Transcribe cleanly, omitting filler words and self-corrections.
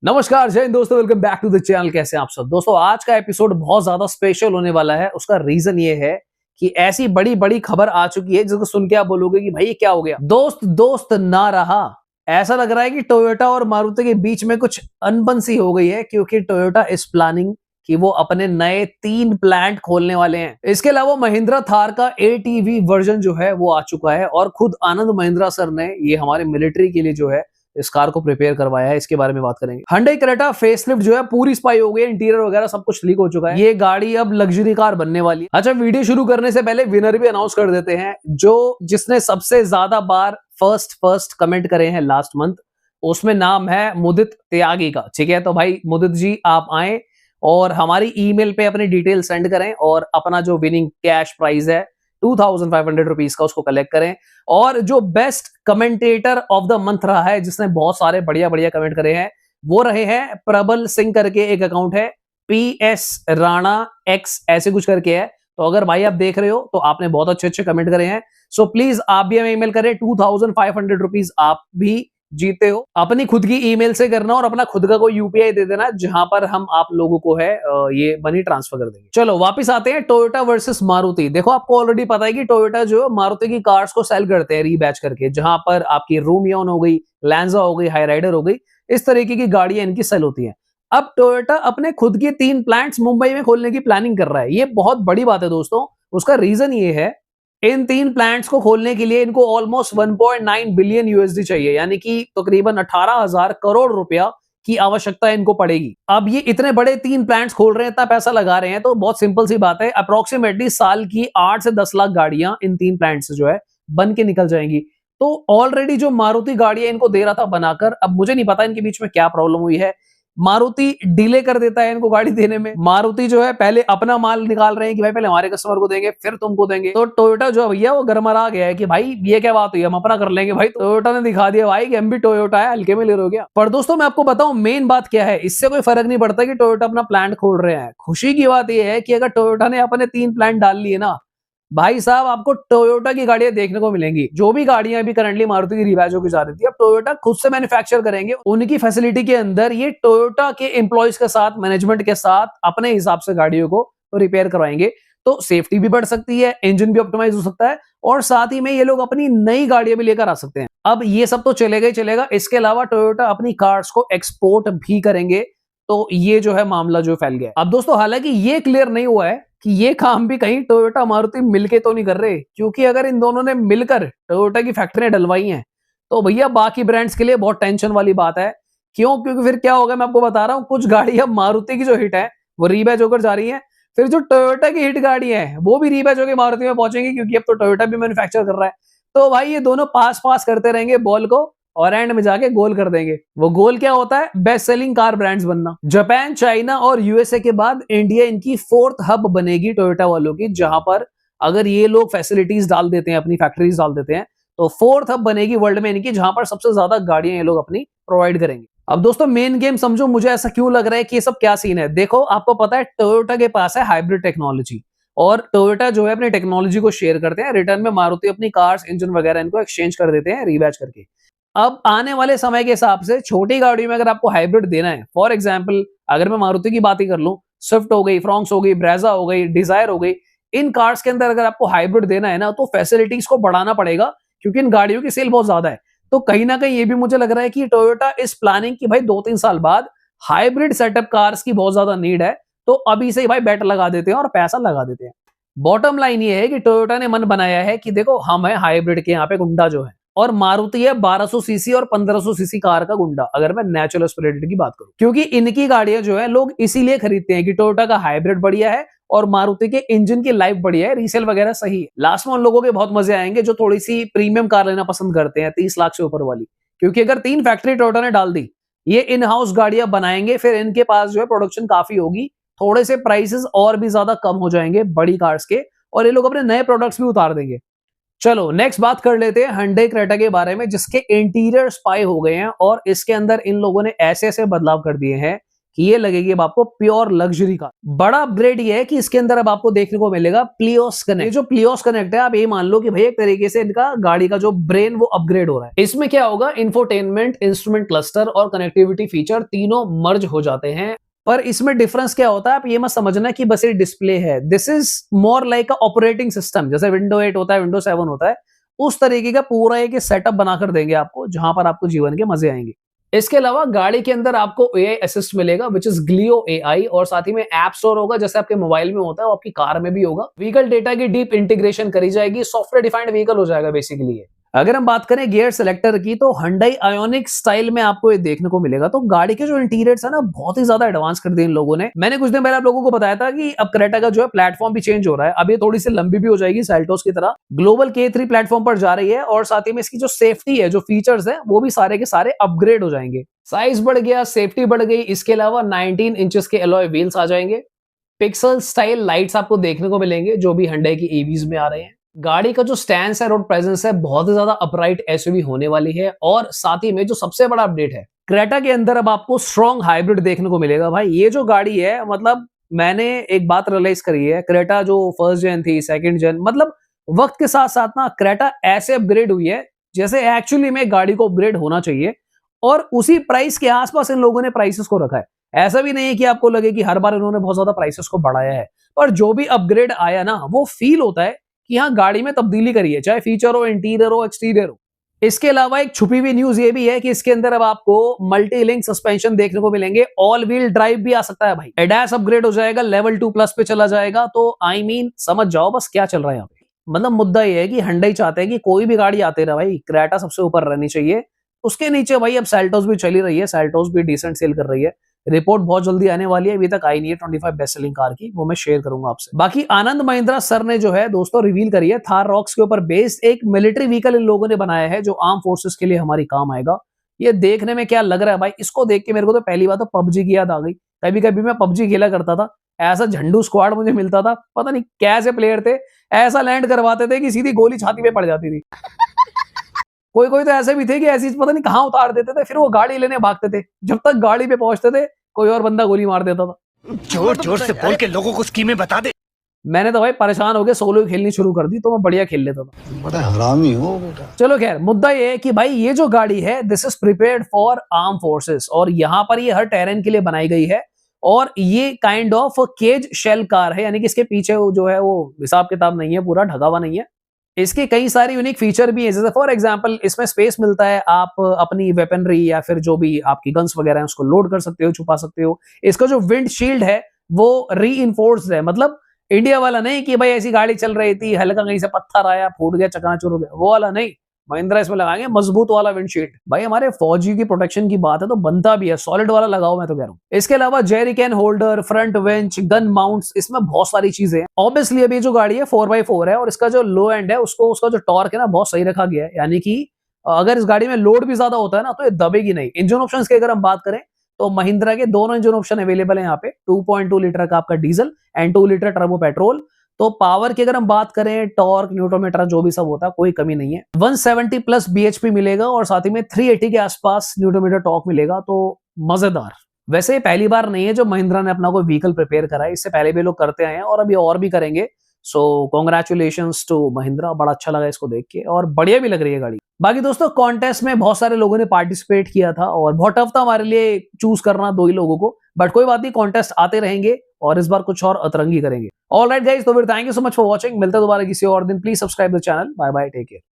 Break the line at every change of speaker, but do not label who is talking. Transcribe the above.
नमस्कार जय हिंद दोस्तों, welcome back to the channel. कैसे हैं आप सब दोस्तों। आज का एपिसोड बहुत ज्यादा स्पेशल होने वाला है। उसका रीजन ये है कि ऐसी बड़ी बड़ी खबर आ चुकी है जिसको सुन के आप बोलोगे कि भाई ये क्या हो गया। दोस्त दोस्त ना रहा। ऐसा लग रहा है कि टोयोटा और मारुति के बीच में कुछ अनबन सी हो गई है, क्योंकि टोयोटा इज प्लानिंग कि वो अपने नए 3 प्लांट खोलने वाले हैं। इसके अलावा महिंद्रा थार का एटीवी वर्जन जो है वो आ चुका है, और खुद आनंद महिंद्रा सर ने ये हमारे मिलिट्री के लिए जो है इस कार को प्रिपेयर करवाया है। इसके बारे में बात करेंगे। Hyundai Creta फेसलिफ्ट जो है पूरी स्पाई हो गई है, इंटीरियर वगैरह सब कुछ लीक हो चुका है। ये गाड़ी अब लग्जरी कार बनने वाली है। अच्छा, वीडियो शुरू करने से पहले विनर भी अनाउंस कर देते हैं। जिसने सबसे ज्यादा बार फर्स्ट कमेंट करे हैं लास्ट मंथ, उसमें नाम है मुदित त्यागी का। ठीक है, तो भाई मुदित जी आप आए और हमारी ईमेल पे अपनी डिटेल सेंड करें और अपना जो विनिंग कैश प्राइज है 2500 रुपीज का उसको कलेक्ट करें। और जो best commentator of the month रहा है, जिसने बहुत सारे बढ़िया बढ़िया कमेंट करे हैं, वो रहे हैं प्रबल सिंह करके एक अकाउंट है, PS राणा X ऐसे कुछ करके है। तो अगर भाई आप देख रहे हो तो आपने बहुत अच्छे अच्छे कमेंट करे हैं। सो प्लीज आप भी हमें ईमेल करें। 2500 रुपीज आप भी जीते हो। अपनी खुद की ईमेल से करना और अपना खुद का कोई यूपीआई दे देना, जहां पर हम आप लोगों को है ये मनी ट्रांसफर कर देंगे। चलो वापस आते हैं टोयोटा वर्सेस मारुति। देखो, आपको ऑलरेडी पता है कि टोयोटा जो मारुति की कार्स को सेल करते हैं रीबैच करके, जहां पर आपकी रूमियन हो गई, लैंजा हो गई, हाई राइडर हो गई, इस तरीके की गाड़ियां इनकी सेल होती हैं। अब टोयोटा अपने खुद के 3 प्लांट्स मुंबई में खोलने की प्लानिंग कर रहा है। ये बहुत बड़ी बात है दोस्तों। उसका रीजन ये है, इन 3 प्लांट्स को खोलने के लिए इनको ऑलमोस्ट 1.9 बिलियन यूएसडी चाहिए, यानी कि तकरीबन 18,000 करोड़ रुपया की आवश्यकता इनको पड़ेगी। अब ये इतने बड़े 3 प्लांट्स खोल रहे हैं, इतना पैसा लगा रहे हैं, तो बहुत सिंपल सी बात है, अप्रोक्सीमेटली साल की 8 से 10 लाख गाड़ियां इन 3 प्लांट से जो है बन के निकल जाएंगी। तो ऑलरेडी जो मारुति गाड़ियां इनको दे रहा था बनाकर, अब मुझे नहीं पता इनके बीच में क्या प्रॉब्लम हुई है। मारुति डिले कर देता है इनको गाड़ी देने में। मारुति जो है पहले अपना माल निकाल रहे हैं कि भाई पहले हमारे कस्टमर को देंगे फिर तुमको देंगे। तो टोयोटा जो है भैया वो गरमरा गया है कि भाई ये क्या बात हुई, हम अपना कर लेंगे। भाई टोयोटा ने दिखा दिया भाई कि हम भी टोयोटा है, हल्के में ले रहे हो क्या। पर दोस्तों मैं आपको बताऊं मेन बात क्या है, इससे कोई फर्क नहीं पड़ता कि टोयोटा अपना प्लांट खोल रहे हैं। खुशी की बात यह है कि अगर टोयोटा ने अपने 3 प्लांट डाल लिए ना, भाई साहब आपको टोयोटा की गाड़ियां देखने को मिलेंगी। जो भी गाड़ियां अभी करंटली मारुति की रिवाज होकर जा रही थी, अब टोयोटा खुद से मैन्युफैक्चर करेंगे। उनकी फैसिलिटी के अंदर ये टोयोटा के एम्प्लॉयज के साथ, मैनेजमेंट के साथ अपने हिसाब से गाड़ियों को रिपेयर करवाएंगे। तो सेफ्टी भी बढ़ सकती है, इंजन भी ऑप्टिमाइज हो सकता है, और साथ ही में ये लोग अपनी नई गाड़ियां भी लेकर आ सकते हैं। अब ये सब तो चलेगा ही चलेगा, इसके अलावा टोयोटा अपनी कार्स को एक्सपोर्ट भी करेंगे। तो ये जो है मामला जो फैल गया। अब दोस्तों हालांकि ये क्लियर नहीं हुआ है कि ये काम भी कहीं टोयोटा मारुति मिलके तो नहीं कर रहे, क्योंकि अगर इन दोनों ने मिलकर टोयोटा की फैक्ट्रियां डलवाई हैं तो भैया बाकी ब्रांड्स के लिए बहुत टेंशन वाली बात है। क्यों? क्योंकि फिर क्या होगा मैं आपको बता रहा हूं। कुछ गाड़ियां मारुति की जो हिट है वो रीबैच होकर जा रही है, फिर जो टोयोटा की हिट गाड़ियां हैं वो भी रीबैच होकर मारुति में पहुंचेंगी, क्योंकि अब तो टोयोटा भी मैन्युफैक्चर कर रहा है। तो भाई ये दोनों पास पास करते रहेंगे बॉल को, और एंड में जाके गोल कर देंगे। वो गोल क्या होता है? बेस्ट सेलिंग कार ब्रांड्स बनना। जापान, चाइना और यूएसए के बाद इंडिया इनकी 4th हब बनेगी टोयोटा वालों की, जहां पर अगर ये लोग फैसिलिटीज डाल देते हैं, अपनी फैक्ट्रीज डाल देते हैं, तो 4th हब बनेगी वर्ल्ड में इनकी, जहां पर सबसे ज्यादा गाड़ियां ये लोग अपनी प्रोवाइड करेंगे। अब दोस्तों मेन गेम समझो, मुझे ऐसा क्यों लग रहा है कि ये सब क्या सीन है। देखो, आपको पता है टोयोटा के पास है हाइब्रिड टेक्नोलॉजी, और टोयोटा जो है अपनी टेक्नोलॉजी को शेयर करते हैं। रिटर्न में मारुति अपनी कार्स, इंजन वगैरह इनको एक्सचेंज कर देते हैं रीबैच करके। अब आने वाले समय के हिसाब से छोटी गाड़ियों में अगर आपको हाइब्रिड देना है, फॉर एग्जांपल अगर मैं मारुति की बात ही कर लूं, स्विफ्ट हो गई, फ्रॉन्क्स हो गई, ब्रेजा हो गई, डिजायर हो गई, इन कार्स के अंदर अगर आपको हाइब्रिड देना है ना, तो फैसिलिटीज को बढ़ाना पड़ेगा, क्योंकि इन गाड़ियों की सेल बहुत ज्यादा है। तो कहीं ना कहीं ये भी मुझे लग रहा है कि टोयोटा इस प्लानिंग की भाई 2-3 साल बाद हाइब्रिड सेटअप कार्स की बहुत ज्यादा नीड है, तो अभी से ही भाई बेट लगा देते हैं और पैसा लगा देते हैं। बॉटम लाइन ये है कि टोयोटा ने मन बनाया है कि देखो हम है हाइब्रिड के यहाँ पे गुंडा जो है, और मारुति है 1200 सीसी और 1500 सीसी कार का गुंडा, अगर मैं नेचुरल एस्पिरेटेड की बात करूं। क्योंकि इनकी गाड़ियां जो है लोग इसीलिए खरीदते हैं कि टोयोटा का हाइब्रिड बढ़िया है और मारुति के इंजन की लाइफ बढ़िया है, रीसेल वगैरह सही है। लास्ट में उन लोगों के बहुत मजे आएंगे जो थोड़ी सी प्रीमियम कार लेना पसंद करते हैं, 30 लाख से ऊपर वाली। क्योंकि अगर 3 फैक्ट्री टोयोटा ने डाल दी, ये इन हाउस गाड़ियां बनाएंगे, फिर इनके पास जो है प्रोडक्शन काफी होगी, थोड़े से प्राइसेस और भी ज्यादा कम हो जाएंगे बड़ी कार्स के, और ये लोग अपने नए प्रोडक्ट्स भी उतार देंगे। चलो नेक्स्ट बात कर लेते हैं Hyundai Creta के बारे में, जिसके इंटीरियर स्पाई हो गए हैं, और इसके अंदर इन लोगों ने ऐसे ऐसे बदलाव कर दिए हैं कि ये लगेगी अब आपको प्योर लग्जरी कार। बड़ा अपग्रेड ये है कि इसके अंदर अब आपको देखने को मिलेगा प्लियोस कनेक्ट। ये जो प्लियोस कनेक्ट है, आप ये मान लो कि भाई एक तरीके से इनका गाड़ी का जो ब्रेन वो अपग्रेड हो रहा है। इसमें क्या होगा, इंफोटेनमेंट, इंस्ट्रूमेंट क्लस्टर और कनेक्टिविटी फीचर तीनों मर्ज हो जाते हैं। पर इसमें डिफरेंस क्या होता है, आप ये मत समझना कि बस ये डिस्प्ले है। This is more like a operating system. जैसे विंडो 8 होता है, विंडो 7 होता है, उस तरीके का पूरा एक सेटअप बनाकर देंगे आपको, जहां पर आपको जीवन के मजे आएंगे। इसके अलावा गाड़ी के अंदर आपको एआई असिस्ट मिलेगा, विच इज ग्लियो एआई, और साथ ही में ऐप स्टोर होगा, जैसे आपके मोबाइल में होता है वो आपकी कार में भी होगा। व्हीकल डेटा की डीप इंटीग्रेशन करी जाएगी, सॉफ्टवेयर डिफाइंड व्हीकल हो जाएगा बेसिकली। अगर हम बात करें गियर सेलेक्टर की, तो Hyundai Ioniq स्टाइल में आपको ये देखने को मिलेगा। तो गाड़ी के जो इंटीरियर्स है ना, बहुत ही ज्यादा एडवांस कर दिए इन लोगों ने। मैंने कुछ दिन पहले आप लोगों को बताया था कि अब क्रेटा का जो है प्लेटफॉर्म भी चेंज हो रहा है। अब ये थोड़ी सी लंबी भी हो जाएगी सेल्टोस की तरह, ग्लोबल K3 प्लेटफॉर्म पर जा रही है, और साथ ही में इसकी जो सेफ्टी है, जो फीचर्स है, वो भी सारे के सारे अपग्रेड हो जाएंगे। साइज बढ़ गया, सेफ्टी बढ़ गई। इसके अलावा 19 इंचेस के एलॉय व्हील्स आ जाएंगे। पिक्सल स्टाइल लाइट्स आपको देखने को मिलेंगे, जो भी Hyundai की EVs में आ रहे हैं। गाड़ी का जो स्टैंस है, रोड प्रेजेंस है, बहुत ही ज्यादा अपराइट एसयूवी होने वाली है। और साथ ही में जो सबसे बड़ा अपडेट है, क्रेटा के अंदर अब आपको स्ट्रॉन्ग हाइब्रिड देखने को मिलेगा। भाई ये जो गाड़ी है, मतलब मैंने एक बात रियलाइज करी है, क्रेटा जो फर्स्ट जेन थी, सेकंड जेन, मतलब वक्त के साथ साथ ना क्रेटा ऐसे अपग्रेड हुई है जैसे एक्चुअली में गाड़ी को अपग्रेड होना चाहिए। और उसी प्राइस के आसपास इन लोगों ने प्राइसेस को रखा है। ऐसा भी नहीं है कि आपको लगे कि हर बार इन्होंने बहुत ज्यादा प्राइसेस को बढ़ाया है, पर जो भी अपग्रेड आया ना, वो फील होता है कि हाँ, गाड़ी में तब्दीली करी है, चाहे फीचर हो, इंटीरियर हो, एक्सटीरियर हो। इसके अलावा एक छुपी हुई न्यूज ये भी है कि इसके अंदर अब आपको मल्टी लिंक सस्पेंशन देखने को मिलेंगे। ऑल व्हील ड्राइव भी आ सकता है भाई। एडास अपग्रेड हो जाएगा, लेवल 2+ पे चला जाएगा। तो आई मीन समझ जाओ बस क्या चल रहा है यहाँ पे। मतलब मुद्दा ये है कि Hyundai चाहते हैं कि कोई भी गाड़ी आते रहे भाई, क्रेटा सबसे ऊपर रहनी चाहिए। उसके नीचे भाई अब सेल्टोस भी चली रही है, सेल्टोस भी डिसेंट सेल कर रही है। रिपोर्ट बहुत जल्दी आने वाली है, अभी तक आई नहीं है 25 बेस्ट सेलिंग कार की, वो मैं शेयर करूंगा आपसे। बाकी आनंद महिंद्रा सर ने जो है दोस्तों रिवील करी है, थार रॉक्स के ऊपर बेस्ड एक मिलिट्री व्हीकल इन लोगों ने बनाया है, जो आर्म फोर्सेस के लिए हमारी काम आएगा। ये देखने में क्या लग रहा है भाई, इसको देख के मेरे को तो पहली बात तो पबजी की याद आ गई। कभी कभी मैं पबजी खेला करता था, ऐसा झंडू स्क्वाड मुझे मिलता था, पता नहीं कैसे प्लेयर थे, ऐसा लैंड करवाते थे कि सीधी गोली छाती पे पड़ जाती थी। कोई कोई तो ऐसे भी थे कि ऐसी पता नहीं कहां उतार देते थे, फिर वो गाड़ी लेने भागते थे। जब तक गाड़ी पे पहुंचते थे, कोई और बंदा गोली मार देता था।
जोर जोर से बोल के लोगों को स्कीमें बता दे।
मैंने तो भाई परेशान हो गए, सोलो खेलनी शुरू कर दी, तो मैं बढ़िया खेल लेता था।
बड़ा हरामी हो बेटा।
चलो खैर, मुद्दा ये है कि भाई ये जो गाड़ी है, this is prepared for arm forces, और यहाँ पर ये हर टेरेन के लिए बनाई गई है। और ये kind of cage shell car है, यानी कि इसके पीछे वो जो है वो हिसाब किताब नहीं है, पूरा ढका हुआ नहीं है। इसके कई सारे यूनिक फीचर भी है, जैसे फॉर एग्जांपल इसमें स्पेस मिलता है, आप अपनी वेपनरी या फिर जो भी आपकी गन्स वगैरह है उसको लोड कर सकते हो, छुपा सकते हो। इसका जो विंड शील्ड है वो रीइंफोर्स्ड है, मतलब इंडिया वाला नहीं कि भाई ऐसी गाड़ी चल रही थी, हल्का कहीं से पत्थर आया, फूट गया, चकनाचूर हो गया, वो वाला नहीं। महिंद्रा इसमें लगाएंगे मजबूत वाला विंडशील्ड। भाई हमारे फौजी की प्रोटेक्शन की बात है तो बनता भी है, सॉलिड वाला लगाओ, मैं तो कह रहा हूँ। इसके अलावा jerry can holder, front winch, gun mounts, इसमें बहुत सारी चीजें हैं। ऑब्वियसली अभी जो गाड़ी है 4x4 है, और इसका जो लो एंड है उसका जो टॉर्क है ना, बहुत सही रखा गया है। यानी कि अगर इस गाड़ी में लोड भी ज्यादा होता है ना, तो ये दबेगी नहीं। इंजन ऑप्शन की अगर हम बात करें तो महिंद्रा के दोनों इंजन ऑप्शन अवेलेबल है यहाँ पे। 2.2 लीटर का आपका diesel and 2 litre turbo petrol. तो पावर की अगर हम बात करें, टॉर्क, न्यूटनमीटर, जो भी सब होता है, कोई कमी नहीं है। 170+ bhp मिलेगा, और साथ ही में 380 के आसपास न्यूटनमीटर टॉर्क मिलेगा। तो मजेदार। वैसे ये पहली बार नहीं है जो महिंद्रा ने अपना कोई व्हीकल प्रिपेयर करा है, इससे पहले भी लोग करते आए हैं और अभी और भी करेंगे। सो कॉन्ग्रेचुलेशंस टू महिंद्रा, बड़ा अच्छा लगा इसको देख के, और बढ़िया भी लग रही है गाड़ी। बाकी दोस्तों, कॉन्टेस्ट में बहुत सारे लोगों ने पार्टिसिपेट किया था, और बहुत टफ था हमारे लिए चूज करना 2 ही लोगों को, बट कोई बात नहीं, कॉन्टेस्ट आते रहेंगे और इस बार कुछ और अतरंगी करेंगे। ऑलराइट गाइस, तो फिर thank you so much for watching. मिलते हैं दोबारा किसी और दिन। Please subscribe the channel. Bye bye, take care.